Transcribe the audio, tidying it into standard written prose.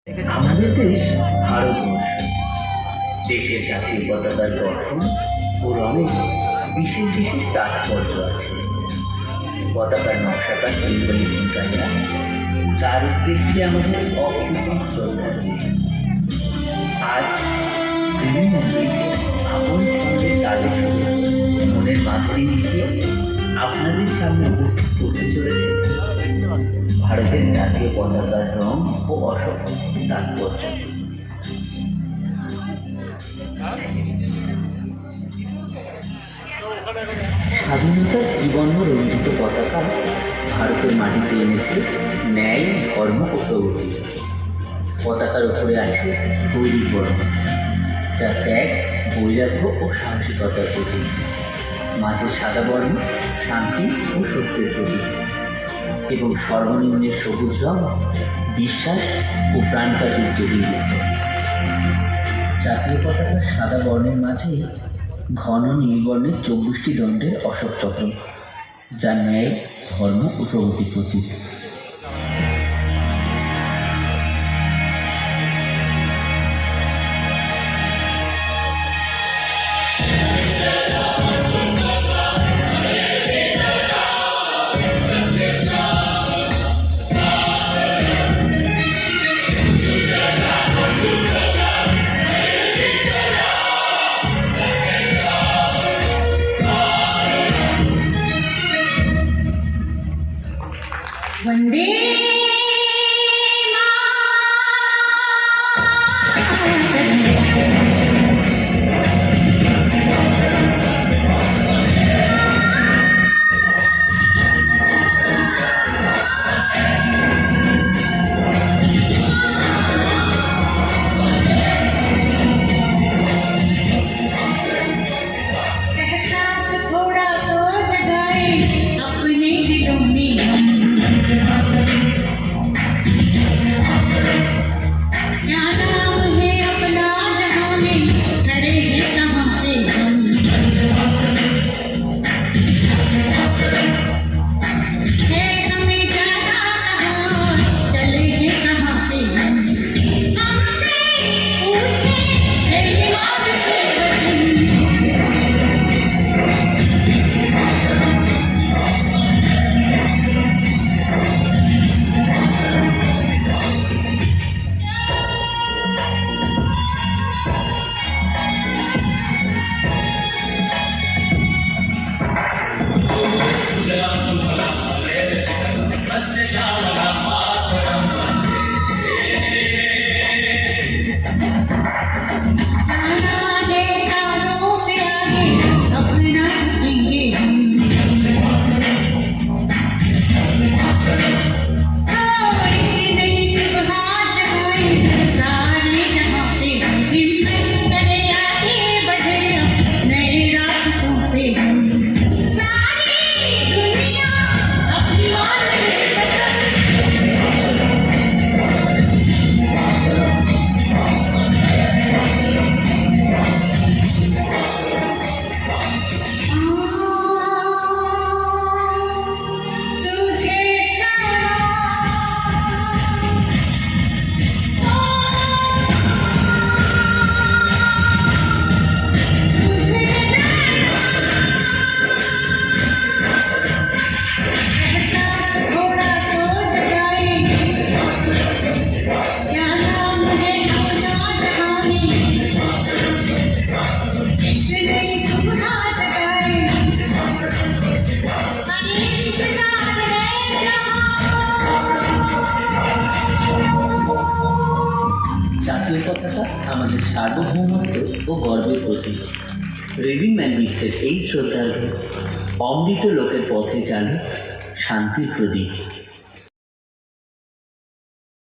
আমাদের দেশ ভারতবর্ষ। দেশের জাতীয় পতাকার গঠন ও রঙে বিশেষ বিশেষ তাৎপর্য আছে। পতাকার নকশাকার পরিকল্পনকারীরা তার উদ্দেশ্যে আমাদের অকৃতজ্ঞ শ্রদ্ধা দিয়ে আজ বিভিন্ন দেশ আপন ছন্দের তাদের সঙ্গে মনের মাধুরী মিশিয়ে আপনাদের সামনে উপস্থিত করতে চলেছে ভারতের জাতীয় পতাকার রং ও অসংখ্য তাৎপর্য। স্বাধীনতার ত্রিবর্ণ রঞ্জিত পতাকা ভারতের মাটিতে এনেছে ন্যায়, ধর্ম ও প্রগতি। পতাকার উপরে আছে বৈদিক বর্ণ, যা ত্যাগ, বৈরাগ্য ও সাহসিকতার প্রতীক। মাঝে সাদা বর্ণ শান্তি ও সত্যের প্রতীক, এবং সর্বনিম্নের সবুজ রং বিশ্বাস ও প্রাণপ্রাচুর্যের ইঙ্গিত। জাতীয় পতাকার সাদা বর্ণের মাঝে ঘন নীলবর্ণের 24টি দণ্ডের অশোক চক্র, যা ন্যায়, ধর্ম ও প্রগতির প্রতীক। वंदे एहसास थोड़ा तो जगाए अपने दिलों में। क्या नाम है अपना जहां में, खड़े हैं कहाँ पे हम। है हमें जाना कहाँ, चले हैं कहाँ पे हम। हमसे पूछे है ये बात के वतन। जाना है तारों से आगे, अपना रखेंगे हम। एक नई सुबह जगाए सारे जहां पे हम। हिम्मत करे आगे बढ़े हम, नए रास्तों पे हम। सारी दुनिया अभिमान है वतन। तुझे एहसास थोड़ा तो जगाए, क्या नाम है अपना जहां में। एक नई सुबह जगाए, हमें इंतजार है जहां। জাতীয় পতাকা আমাদের সার্বভৌমত্ব ও গর্বের প্রতীক। রেভিন ম্যান্ডিক্সের এই শ্রদ্ধার্ঘ্য অমৃত লোকের পথে চালে শান্তির প্রদীপ।